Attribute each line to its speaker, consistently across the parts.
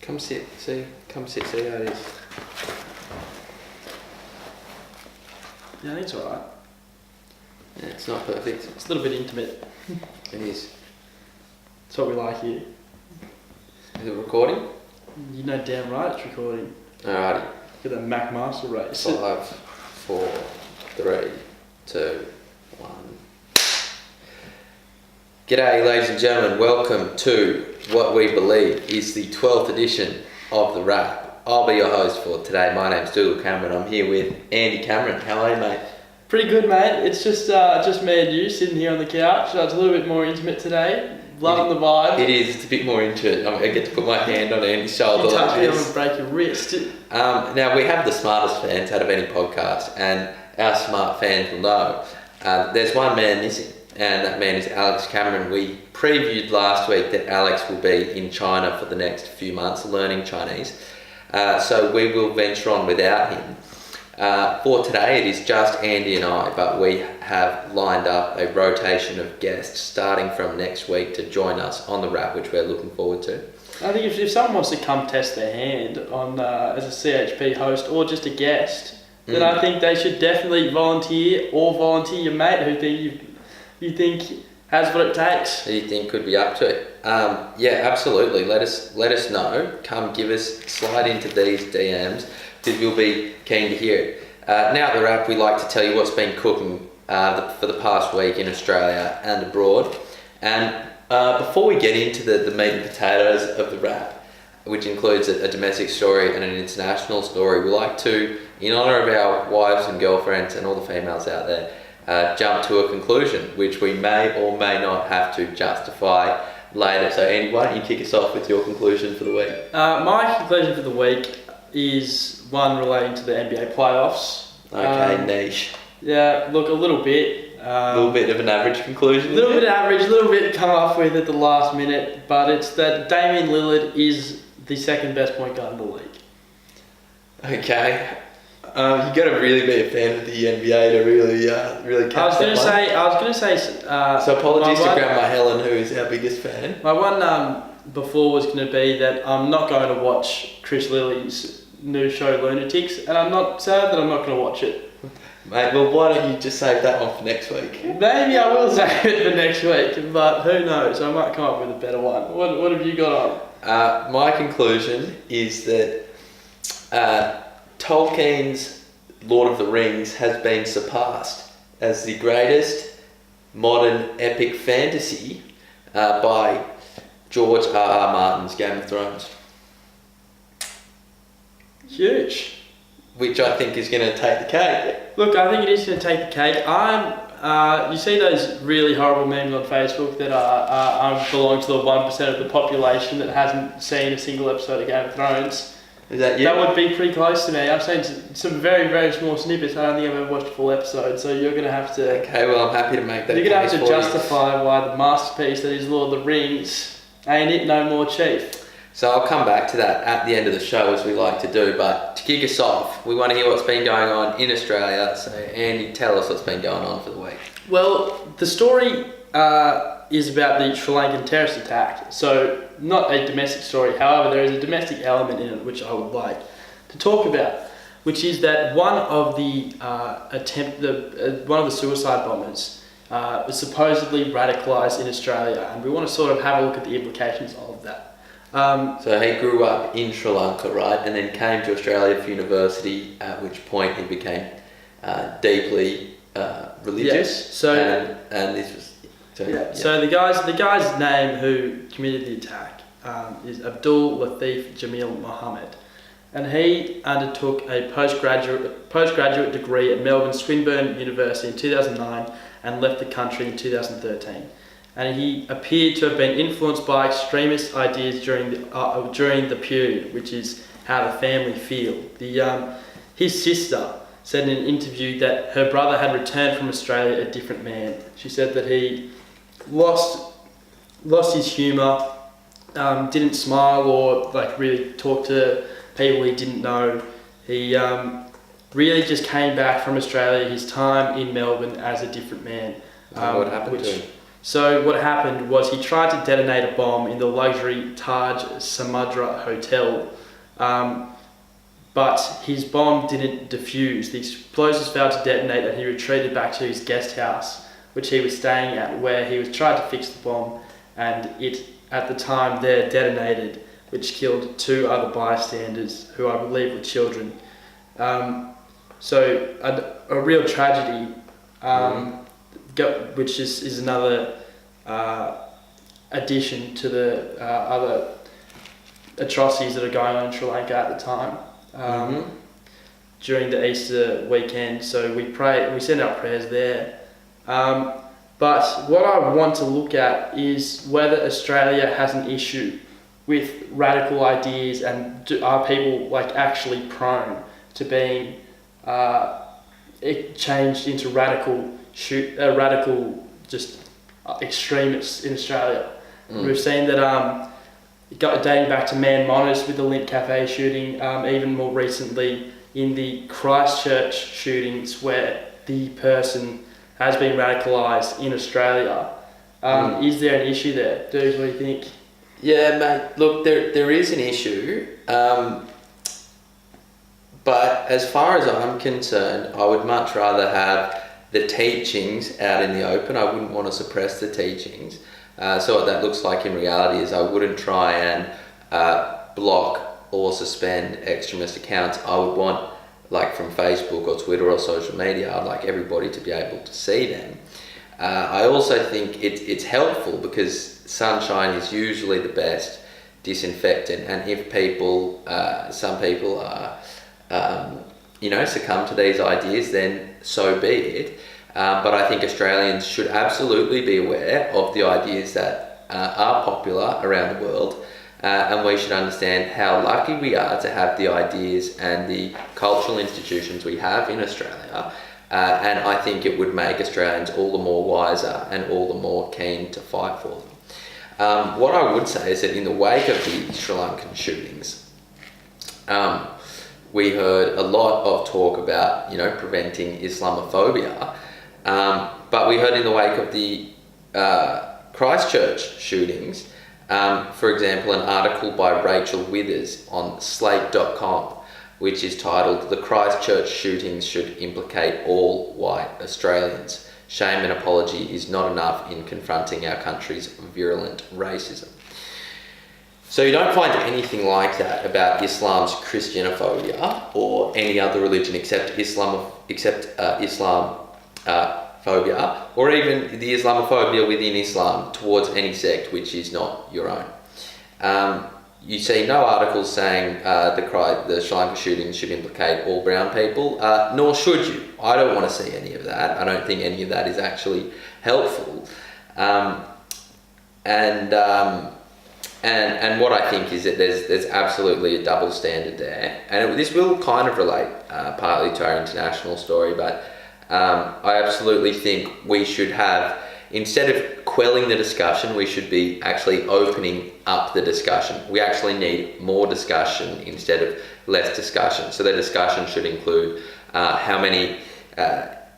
Speaker 1: Come sit, see how it is.
Speaker 2: Yeah, I think it's alright.
Speaker 1: Yeah, it's not perfect.
Speaker 2: It's a little bit intimate.
Speaker 1: It is.
Speaker 2: That's what we like here.
Speaker 1: Is it recording?
Speaker 2: You know damn right it's recording.
Speaker 1: Alrighty.
Speaker 2: Look at the Mac Master race.
Speaker 1: 5, 4, 3, 2, 1. G'day ladies and gentlemen, welcome to what we believe is the 12th edition of The Wrap. I'll be your host for today. My name's Dougal Cameron. I'm here with Andy Cameron. How are you, mate?
Speaker 2: Pretty good, mate. It's just me and you sitting here on the couch. So it's a little bit more intimate today. Loving the vibe.
Speaker 1: It is. It's a bit more intimate. I get to put my hand on Andy's shoulder.
Speaker 2: You touch
Speaker 1: like
Speaker 2: me,
Speaker 1: this.
Speaker 2: I'm going to break your wrist.
Speaker 1: Now, we have the smartest fans out of any podcast, and our smart fans will know there's one man missing, and that man is Alex Cameron. We previewed last week that Alex will be in China for the next few months learning Chinese, so we will venture on without him. For today, it is just Andy and I, but we have lined up a rotation of guests starting from next week to join us on The Wrap, which we're looking forward to.
Speaker 2: I think if someone wants to come test their hand on as a CHP host or just a guest, then I think they should definitely volunteer your mate who you think has what it takes.
Speaker 1: Who you think could be up to it? Yeah, absolutely. Let us know. Come slide into these DMs because we'll be keen to hear it. Now at The Wrap, we like to tell you what's been cooking for the past week in Australia and abroad. And before we get into the meat and potatoes of The Wrap, which includes a domestic story and an international story, we like to, in honour of our wives and girlfriends and all the females out there, jump to a conclusion, which we may or may not have to justify later. So Andy, why don't you kick us off with your conclusion for the week?
Speaker 2: My conclusion for the week is one relating to the NBA playoffs.
Speaker 1: Okay, niche.
Speaker 2: Yeah, look, a little bit.
Speaker 1: A little bit of an average conclusion.
Speaker 2: A little bit average, a little bit come off with at the last minute, but it's that Damian Lillard is the second best point guard in the league.
Speaker 1: Okay. You got to really be a fan of the NBA to really catch
Speaker 2: I was gonna say.
Speaker 1: So apologies to Grandma Helen, who is our biggest fan.
Speaker 2: My one before was going to be that I'm not going to watch Chris Lilly's new show Lunatics, and I'm not sad that I'm not going to watch it.
Speaker 1: Mate, well, why don't you just save that one for next week?
Speaker 2: Maybe I will save it for next week, but who knows? I might come up with a better one. What have you got
Speaker 1: on? My conclusion is that Tolkien's Lord of the Rings has been surpassed as the greatest modern epic fantasy by George R.R. Martin's Game of Thrones.
Speaker 2: Huge.
Speaker 1: Which I think is going to take the cake.
Speaker 2: Look, I think it is going to take the cake. You see those really horrible memes on Facebook that I belong to the 1% of the population that hasn't seen a single episode of Game of Thrones.
Speaker 1: Is that you?
Speaker 2: That would be pretty close to me. I've seen some very, very small snippets. I don't think I've ever watched a full episode, so you're going to have to...
Speaker 1: Okay, well, I'm happy to make that
Speaker 2: You're going to have to
Speaker 1: for
Speaker 2: justify why the masterpiece that is Lord of the Rings ain't it no more, Chief.
Speaker 1: So I'll come back to that at the end of the show, as we like to do, but to kick us off, we want to hear what's been going on in Australia. So Andy, tell us what's been going on for the week.
Speaker 2: Well, the story is about the Sri Lankan terrorist attack. So not a domestic story, however, there is a domestic element in it which I would like to talk about, which is that one of the suicide bombers was supposedly radicalised in Australia, and we want to sort of have a look at the implications of that.
Speaker 1: So he grew up in Sri Lanka, right, and then came to Australia for university, at which point he became deeply religious.
Speaker 2: Yes. So
Speaker 1: and this was
Speaker 2: So the guy's name who committed the attack is Abdul Latif Jamil Mohammed, and he undertook a postgraduate degree at Melbourne Swinburne University in 2009 and left the country in 2013. And he appeared to have been influenced by extremist ideas during the period, which is how the family feel. His sister said in an interview that her brother had returned from Australia a different man. She said that he lost his humour, didn't smile or really talk to people he didn't know. He really just came back from Australia, his time in Melbourne, as a different man.
Speaker 1: What happened to him?
Speaker 2: So what happened was he tried to detonate a bomb in the luxury Taj Samudra hotel, but his bomb didn't defuse. The explosives failed to detonate and he retreated back to his guest house, which he was staying at, where he was trying to fix the bomb, and it, at the time there, detonated, which killed 2 other bystanders, who I believe were children. So a real tragedy, which is another addition to the other atrocities that are going on in Sri Lanka at the time during the Easter weekend. So we send our prayers there. But what I want to look at is whether Australia has an issue with radical ideas, and are people like actually prone to being changed into radical extremists in Australia. We've seen that dating back to Man Monis with the Lint Cafe shooting, even more recently in the Christchurch shootings, where the person has been radicalised in Australia. Is there an issue there? Dude, what do you think?
Speaker 1: Yeah, mate, look, there is an issue, but as far as I'm concerned, I would much rather have the teachings out in the open. I wouldn't want to suppress the teachings. So what that looks like in reality is I wouldn't try and block or suspend extremist accounts. I would want, like from Facebook or Twitter or social media, I'd like everybody to be able to see them. I also think it's helpful because sunshine is usually the best disinfectant, and if some people are, succumb to these ideas, then so be it. But I think Australians should absolutely be aware of the ideas that are popular around the world, and we should understand how lucky we are to have the ideas and the cultural institutions we have in Australia. And I think it would make Australians all the more wiser and all the more keen to fight for them. What I would say is that in the wake of the Sri Lankan shootings, we heard a lot of talk about, preventing Islamophobia. But we heard in the wake of the Christchurch shootings, for example, an article by Rachel Withers on slate.com, which is titled "The Christchurch Shootings Should Implicate All White Australians. Shame and apology is not enough in confronting our country's virulent racism." So you don't find anything like that about Islam's Christianophobia or any other religion except Islam phobia, or even the Islamophobia within Islam towards any sect which is not your own. You see no articles saying the Sri Lanka shootings should implicate all brown people, nor should you. I don't want to see any of that. I don't think any of that is actually helpful. And what I think is that there's absolutely a double standard there, and this will kind of relate partly to our international story, but I absolutely think we should have, instead of quelling the discussion, we should be actually opening up the discussion. We actually need more discussion instead of less discussion. So the discussion should include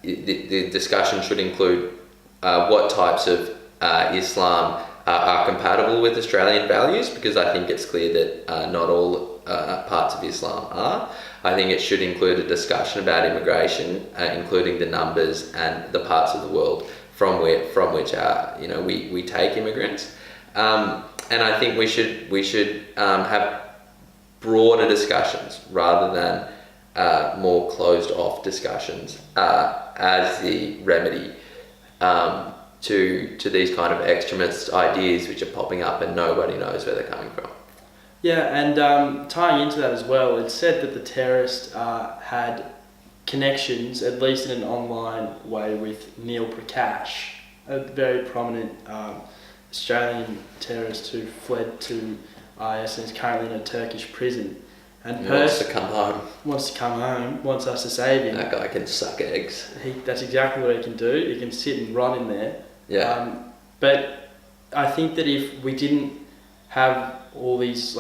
Speaker 1: the discussion should include what types of Islam are compatible with Australian values, because I think it's clear that not all parts of Islam are. I think it should include a discussion about immigration, including the numbers and the parts of the world from which we take immigrants. And I think we should have broader discussions rather than more closed off discussions as the remedy to these kind of extremist ideas which are popping up and nobody knows where they're coming from.
Speaker 2: Yeah, and tying into that as well, it's said that the terrorist had connections, at least in an online way, with Neil Prakash, a very prominent Australian terrorist who fled to IS and is currently in a Turkish prison. And
Speaker 1: he wants to come home.
Speaker 2: Wants us to save him.
Speaker 1: That guy can suck eggs.
Speaker 2: That's exactly what he can do. He can sit and rot in there.
Speaker 1: Yeah.
Speaker 2: But I think that if we didn't have all these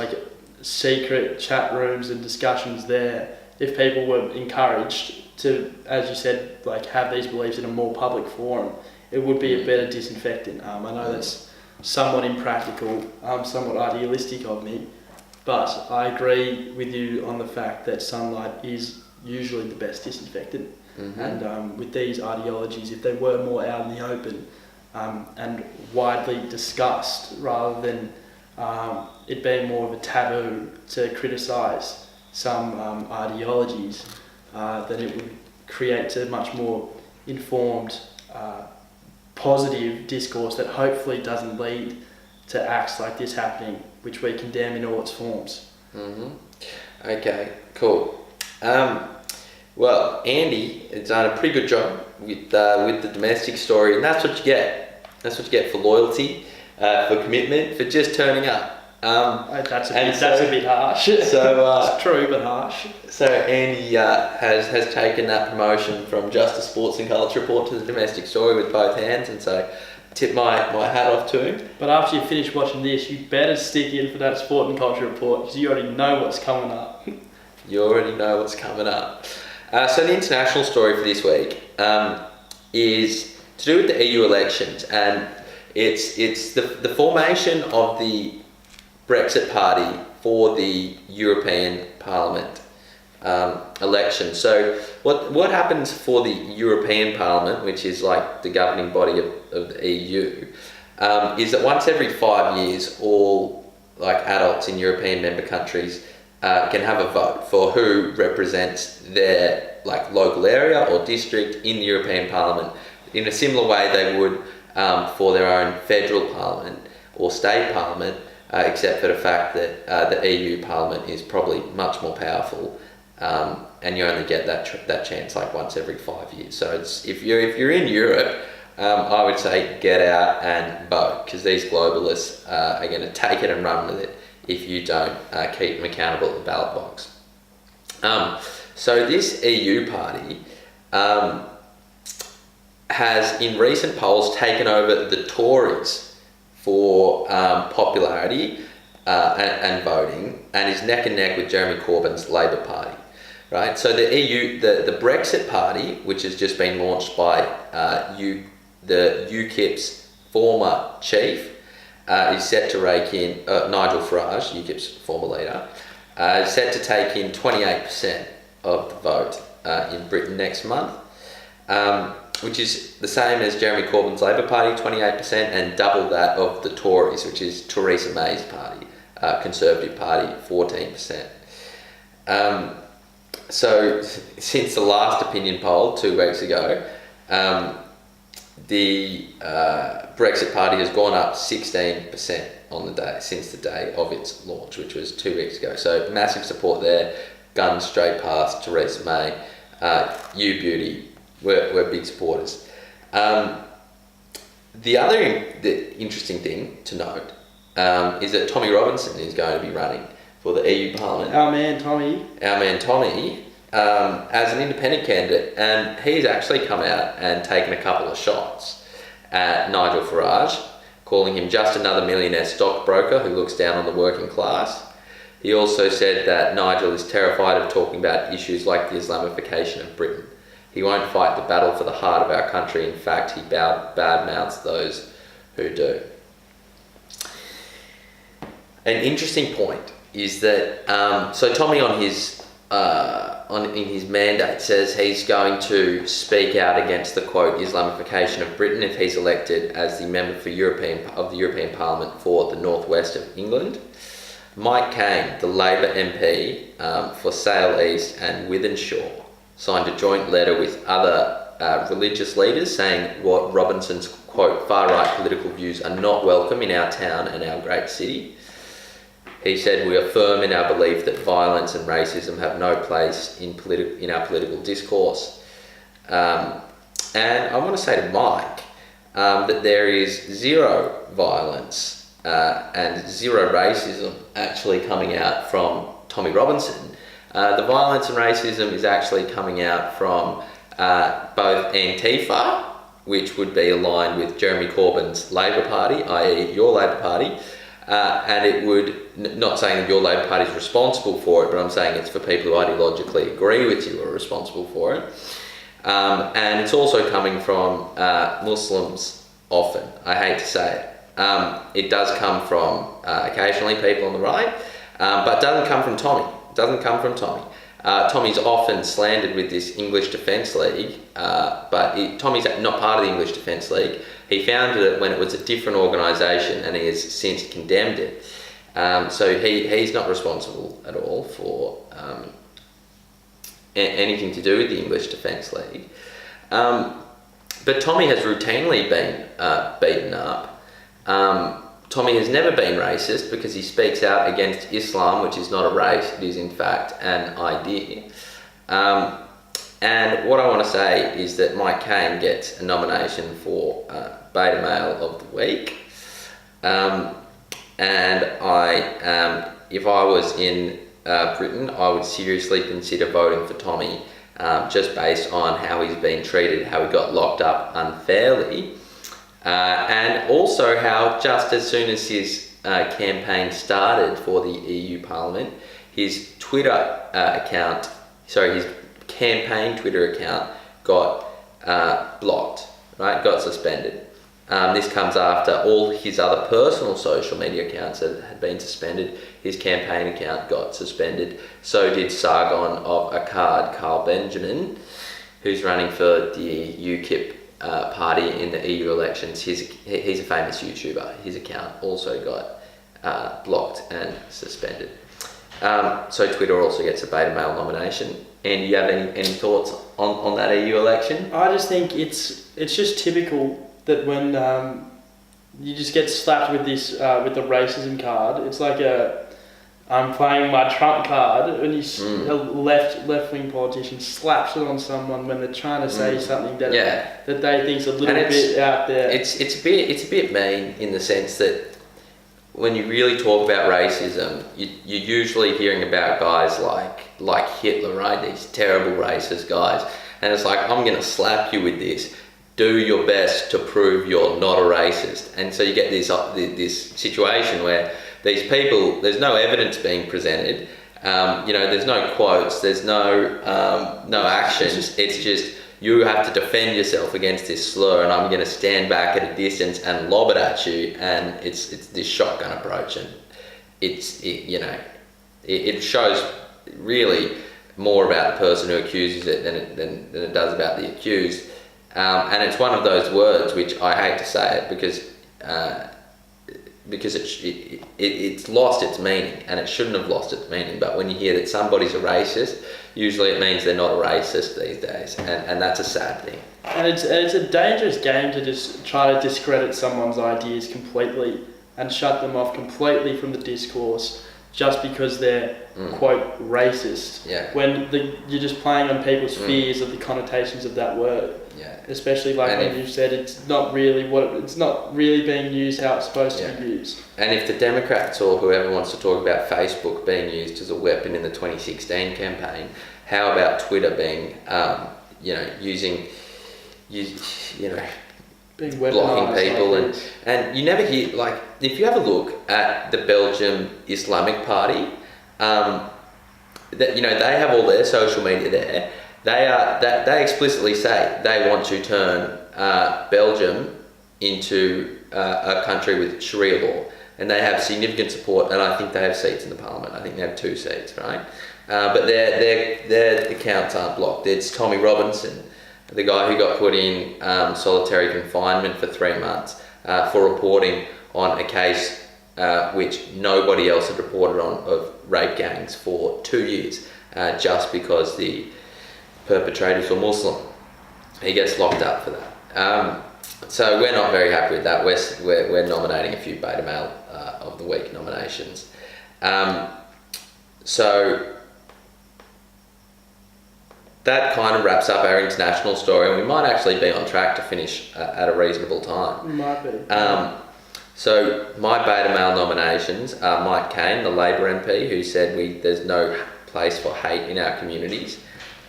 Speaker 2: secret chat rooms and discussions there, if people were encouraged to, as you said, have these beliefs in a more public forum, it would be a better disinfectant. I know that's somewhat impractical, somewhat idealistic of me, but I agree with you on the fact that sunlight is usually the best disinfectant. And with these ideologies, if they were more out in the open and widely discussed, rather than it being more of a taboo to criticise some ideologies, then it would create a much more informed, positive discourse that hopefully doesn't lead to acts like this happening, which we condemn in all its forms.
Speaker 1: Okay, cool. Well, Andy has done a pretty good job with the domestic story, and that's what you get. That's what you get for loyalty, for commitment, for just turning up.
Speaker 2: That's a bit harsh.
Speaker 1: So
Speaker 2: it's true, but harsh.
Speaker 1: So Andy has taken that promotion from just a sports and culture report to the domestic story with both hands, and so tip my hat off to him.
Speaker 2: But after you finish watching this, you better stick in for that sport and culture report, because you already know what's coming up.
Speaker 1: You already know what's coming up. So the international story for this week is to do with the EU elections, and it's the formation of the Brexit Party for the European Parliament election. So what happens for the European Parliament, which is like the governing body of the EU, is that once every 5 years, all like adults in European member countries can have a vote for who represents their like local area or district in the European Parliament, in a similar way they would for their own federal parliament or state parliament, except for the fact that the EU Parliament is probably much more powerful, and you only get that chance like once every 5 years. So it's if you're in Europe, I would say get out and vote, because these globalists are going to take it and run with it if you don't keep them accountable at the ballot box. So this EU party has in recent polls taken over the Tories for popularity and voting, and is neck and neck with Jeremy Corbyn's Labour Party. Right, so the EU, the Brexit Party, which has just been launched by the UKIP's former chief, is set to rake in Nigel Farage, UKIP's former leader, is set to take in 28% of the vote in Britain next month, which is the same as Jeremy Corbyn's Labour Party, 28%, and double that of the Tories, which is Theresa May's party, Conservative Party, 14%. So since the last opinion poll 2 weeks ago, the Brexit Party has gone up 16% on the day since the day of its launch, which was 2 weeks ago. So massive support there, guns straight past Theresa May. You beauty, we're big supporters. The other interesting thing to note is that Tommy Robinson is going to be running for the EU Parliament.
Speaker 2: Our man Tommy,
Speaker 1: as an independent candidate, and he's actually come out and taken a couple of shots at Nigel Farage, calling him just another millionaire stockbroker who looks down on the working class. He also said that Nigel is terrified of talking about issues like the Islamification of Britain. He won't fight the battle for the heart of our country. In fact, he badmouths those who do. An interesting point is that so Tommy in his mandate says he's going to speak out against the quote Islamification of Britain if he's elected as the member for the European Parliament for the northwest of England. Mike Cain, the Labour MP for Sale East and Wythenshawe, signed a joint letter with other religious leaders saying what Robinson's quote far-right political views are not welcome in our town and our great city. He said, we are firm in our belief that violence and racism have no place in our political discourse. And I want to say to Mike that there is zero violence and zero racism actually coming out from Tommy Robinson. The violence and racism is actually coming out from both Antifa, which would be aligned with Jeremy Corbyn's Labour Party, i.e. your Labour Party, and it would, not saying that your Labour Party is responsible for it, but I'm saying it's for people who ideologically agree with you are responsible for it. And it's also coming from Muslims often. I hate to say it. It does come from occasionally people on the right, but doesn't come from Tommy. Doesn't come from Tommy. Tommy's often slandered with this English Defence League, but Tommy's not part of the English Defence League. He founded it when it was a different organisation, and he has since condemned it. So he's not responsible at all for anything to do with the English Defence League. But Tommy has routinely been beaten up. Tommy has never been racist because he speaks out against Islam, which is not a race, it is in fact an idea. And what I want to say is that Mike Cain gets a nomination for Beta Male of the Week. And if I was in Britain, I would seriously consider voting for Tommy, just based on how he's been treated, how he got locked up unfairly. And also how just as soon as his campaign started for the EU Parliament, his his campaign Twitter account got blocked, right? Got suspended. This comes after all his other personal social media accounts that had been suspended. His campaign account got suspended. So did Sargon of Akkad, Carl Benjamin, who's running for the UKIP party in the EU elections. He's a famous YouTuber. His account also got blocked and suspended. So Twitter also gets a Beta Male nomination. And do you have any thoughts on that EU election?
Speaker 2: I just think it's just typical that when you just get slapped with this with the racism card, it's like I'm playing my Trump card when a left wing politician slaps it on someone when they're trying to say something that they think's a little bit out there.
Speaker 1: It's a bit mean in the sense that when you really talk about racism, you're usually hearing about guys like Hitler, right? These terrible racist guys, and it's like, I'm gonna slap you with this. Do your best to prove you're not a racist. And so you get this situation where these people, there's no evidence being presented, there's no quotes, there's no actions. It's just, you have to defend yourself against this slur, and I'm going to stand back at a distance and lob it at you, and it's this shotgun approach, and it shows really more about the person who accuses it than it does about the accused. And it's one of those words which I hate to say it because it's lost its meaning, and it shouldn't have lost its meaning. But when you hear that somebody's a racist, usually it means they're not a racist these days, and that's a sad thing.
Speaker 2: And it's a dangerous game to just try to discredit someone's ideas completely and shut them off completely from the discourse just because they're quote racist.
Speaker 1: Yeah.
Speaker 2: When you're just playing on people's fears of the connotations of that word.
Speaker 1: Yeah.
Speaker 2: Especially when you said it's not really being used how it's supposed to be used.
Speaker 1: And if the Democrats or whoever wants to talk about Facebook being used as a weapon in the 2016 campaign, how about Twitter being, being blocking people and you never hear, like, if you have a look at the Belgium Islamic Party, they have all their social media there. They explicitly say they want to turn Belgium into a country with Sharia law, and they have significant support, and I think they have seats in the parliament. I think they have 2 seats, right? But their accounts aren't blocked. It's Tommy Robinson, the guy who got put in solitary confinement for 3 months for reporting on a case which nobody else had reported on, of rape gangs for 2 years, just because the perpetrators were Muslim. He gets locked up for that. So we're not very happy with that. We're nominating a few Beta Male of the Week nominations. So that kind of wraps up our international story, and we might actually be on track to finish at a reasonable time.
Speaker 2: We might be.
Speaker 1: So my Beta Male nominations are Mike Cain, the Labor MP, who said there's no place for hate in our communities.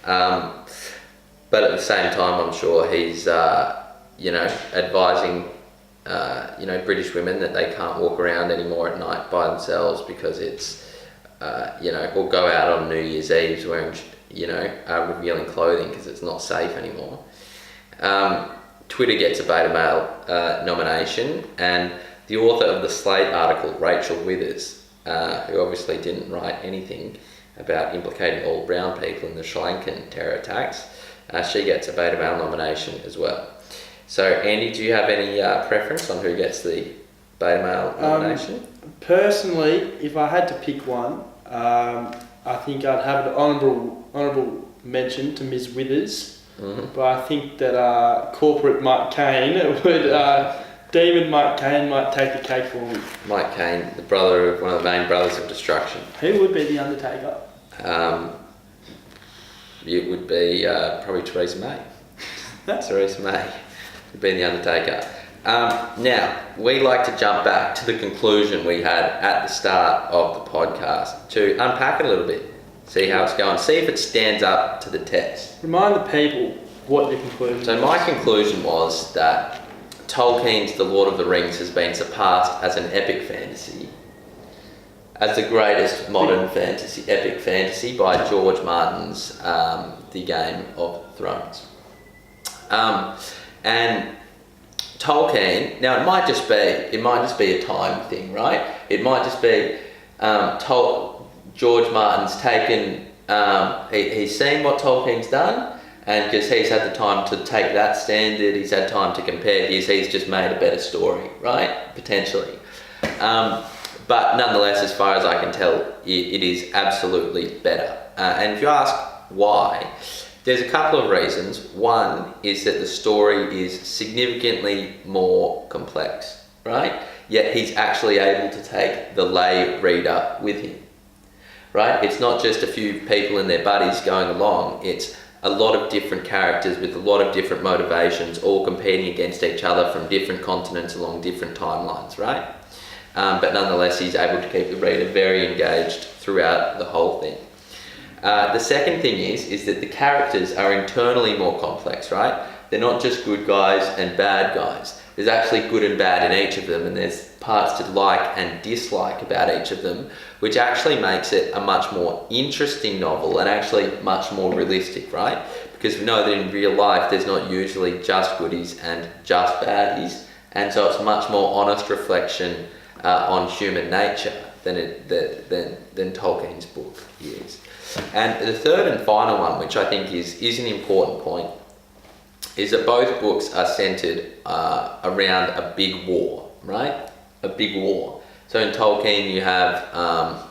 Speaker 1: But at the same time, I'm sure he's, advising, British women that they can't walk around anymore at night by themselves because it's, or go out on New Year's Eve revealing clothing because it's not safe anymore. Twitter gets a beta male nomination, and the author of the Slate article, Rachel Withers, who obviously didn't write anything about implicating all brown people in the Sri Lankan terror attacks, she gets a beta male nomination as well. So, Andy, do you have any preference on who gets the beta male nomination?
Speaker 2: Personally, if I had to pick one, I think I'd have an honourable mention to Ms. Withers.
Speaker 1: Mm-hmm.
Speaker 2: But I think that corporate Mike Cain would, Demon Mike Cain might take the cake for me.
Speaker 1: Mike Cain, the brother of one of the main brothers of destruction.
Speaker 2: Who would be the Undertaker?
Speaker 1: It would be probably Theresa May. Theresa May would be the Undertaker. Now, we like to jump back to the conclusion we had at the start of the podcast to unpack it a little bit. See how it's going. See if it stands up to the test.
Speaker 2: Remind the people what your conclusion was.
Speaker 1: So my conclusion was that Tolkien's The Lord of the Rings has been surpassed as an epic fantasy, as the greatest modern epic fantasy by George Martin's The Game of Thrones. And Tolkien, now it might just be a time thing, right? It might just be George Martin's taken, he's seen what Tolkien's done, and because he's had the time to take that standard, he's had time to compare he's just made a better story, right? Potentially. But nonetheless, as far as I can tell, it is absolutely better. And if you ask why, there's a couple of reasons. One is that the story is significantly more complex, right? Yet he's actually able to take the lay reader with him. Right? It's not just a few people and their buddies going along. It's a lot of different characters with a lot of different motivations, all competing against each other from different continents along different timelines, right? But nonetheless, he's able to keep the reader very engaged throughout the whole thing. The second thing is that the characters are internally more complex, right? They're not just good guys and bad guys. There's actually good and bad in each of them, and there's parts to like and dislike about each of them, which actually makes it a much more interesting novel and actually much more realistic, right? Because we know that in real life there's not usually just goodies and just baddies, and so it's a much more honest reflection on human nature than Tolkien's book is. And the third and final one, which I think is an important point, is that both books are centered around a big war, right? A big war. So in Tolkien you have,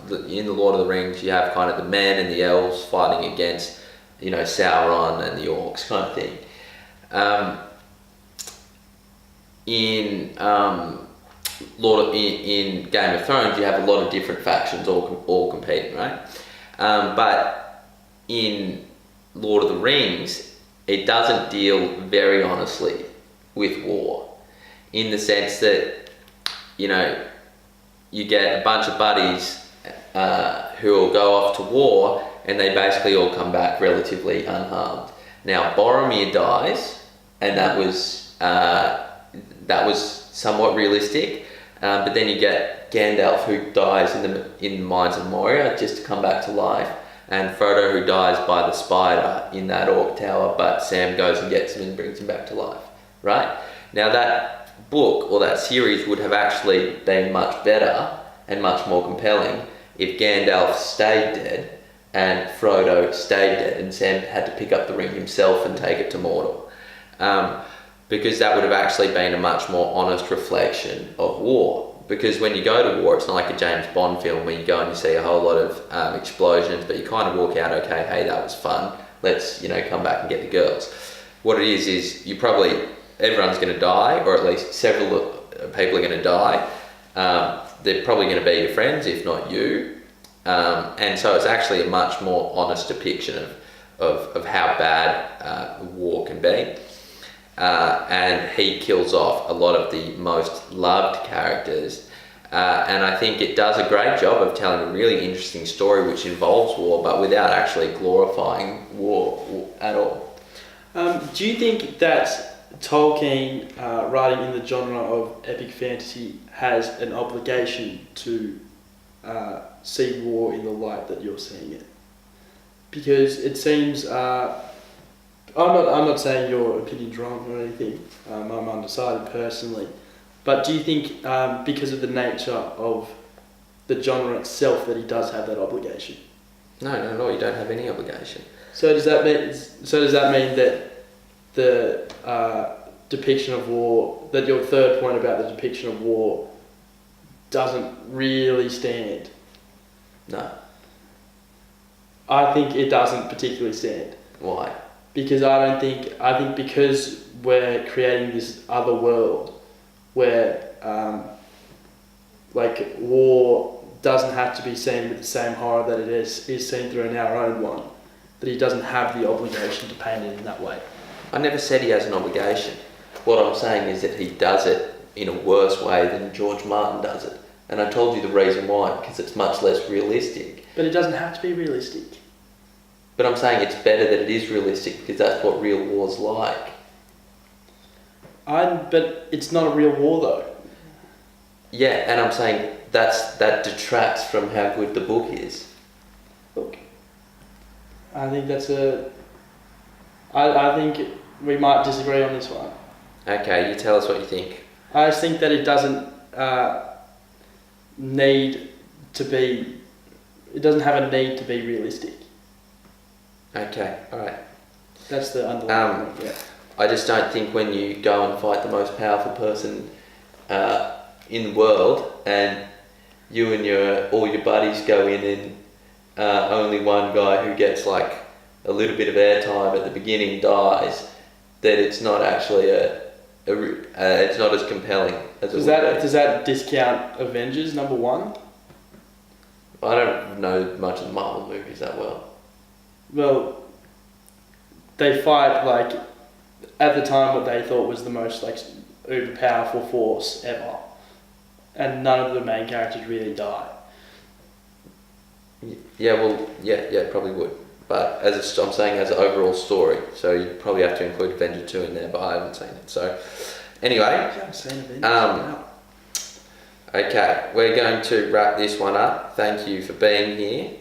Speaker 1: in The Lord of the Rings, you have kind of the men and the elves fighting against, Sauron and the orcs kind of thing. In Game of Thrones you have a lot of different factions all competing, right? But in Lord of the Rings, it doesn't deal very honestly with war, in the sense that, you get a bunch of buddies who will go off to war, and they basically all come back relatively unharmed. Now, Boromir dies, and that was somewhat realistic, but then you get Gandalf, who dies in the Mines of Moria just to come back to life, and Frodo, who dies by the spider in that orc tower, but Sam goes and gets him and brings him back to life, right? Now that book or that series would have actually been much better and much more compelling if Gandalf stayed dead and Frodo stayed dead and Sam had to pick up the ring himself and take it to Mordor. Because that would have actually been a much more honest reflection of war. Because when you go to war, it's not like a James Bond film where you go and you see a whole lot of explosions, but you kind of walk out, okay, hey, that was fun. Let's, come back and get the girls. What it is everyone's going to die, or at least several people are going to die. They're probably going to be your friends, if not you. And so it's actually a much more honest depiction of how bad war can be. And he kills off a lot of the most loved characters. And I think it does a great job of telling a really interesting story which involves war, but without actually glorifying war at all.
Speaker 2: Do you think that Tolkien, writing in the genre of epic fantasy, has an obligation to see war in the light that you're seeing it? because it seems. I'm not saying your opinion's wrong or anything. I'm undecided personally, but do you think because of the nature of the genre itself that he does have that obligation?
Speaker 1: No, not at all. You don't have any obligation.
Speaker 2: So does that mean that the depiction of war, that your third point about the depiction of war, doesn't really stand?
Speaker 1: No.
Speaker 2: I think it doesn't particularly stand.
Speaker 1: Why?
Speaker 2: Because I think because we're creating this other world where like war doesn't have to be seen with the same horror that it is seen through in our own one, that he doesn't have the obligation to paint it in that way.
Speaker 1: I never said he has an obligation. What I'm saying is that he does it in a worse way than George Martin does it. And I told you the reason why, because it's much less realistic.
Speaker 2: But it doesn't have to be realistic.
Speaker 1: But I'm saying it's better that it is realistic because that's what real war's like.
Speaker 2: But it's not a real war though.
Speaker 1: Yeah, and I'm saying that detracts from how good the book is.
Speaker 2: Look, I think I think we might disagree on this one.
Speaker 1: Okay, you tell us what you think.
Speaker 2: I just think that it doesn't need to be. It doesn't have a need to be realistic.
Speaker 1: Okay, alright.
Speaker 2: That's the underlying point, yeah.
Speaker 1: I just don't think when you go and fight the most powerful person in the world and you and all your buddies go in and only one guy who gets like a little bit of airtime at the beginning dies, that it's not actually it's not as compelling as
Speaker 2: does that discount Avengers #1?
Speaker 1: I don't know much of the Marvel movies that well.
Speaker 2: Well, they fight like at the time what they thought was the most like uber powerful force ever, and none of the main characters really die.
Speaker 1: Yeah, well, yeah, probably would. But I'm saying as an overall story, so you probably have to include Avenger 2 in there, but I haven't seen it. So, anyway,
Speaker 2: I haven't seen Avengers.
Speaker 1: Okay, we're going to wrap this one up. Thank you for being here.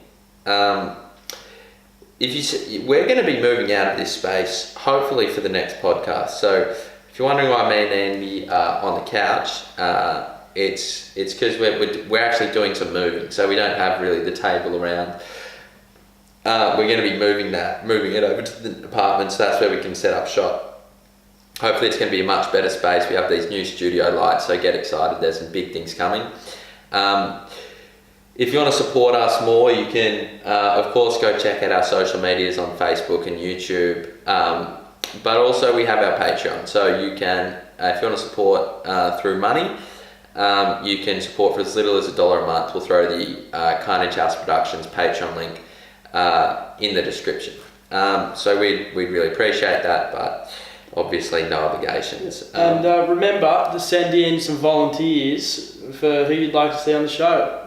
Speaker 1: We're going to be moving out of this space, hopefully for the next podcast. So, if you're wondering why me and Andy are on the couch, it's because we're actually doing some moving, so we don't have really the table around. We're going to be moving it over to the apartment, so that's where we can set up shop. Hopefully it's going to be a much better space. We have these new studio lights, so get excited. There's some big things coming. If you want to support us more, you can, of course, go check out our social medias on Facebook and YouTube. But also we have our Patreon, so you can, if you want to support through money, you can support for as little as $1 a month. We'll throw the Carnage House Productions Patreon link in the description. So we'd really appreciate that, but obviously no obligations.
Speaker 2: And remember to send in some volunteers for who you'd like to see on the show.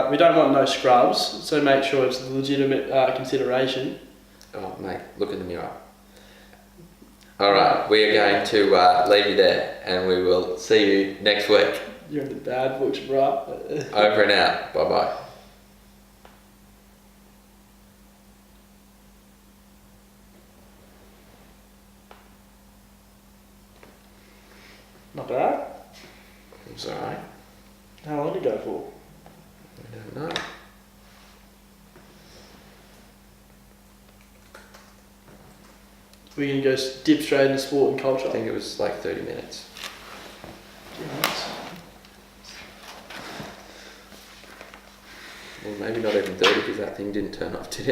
Speaker 2: We don't want no scrubs, so make sure it's a legitimate consideration.
Speaker 1: Oh mate, look in the mirror. Alright, we are going to leave you there, and we will see you next week.
Speaker 2: You're in the bad books, bruh.
Speaker 1: Over and out. Bye bye.
Speaker 2: Not bad.
Speaker 1: It's alright.
Speaker 2: How long did it go for?
Speaker 1: I don't know.
Speaker 2: We're going to go dip straight into sport and culture.
Speaker 1: I think it was like 30 minutes. Well, maybe not even 30 because that thing didn't turn off today.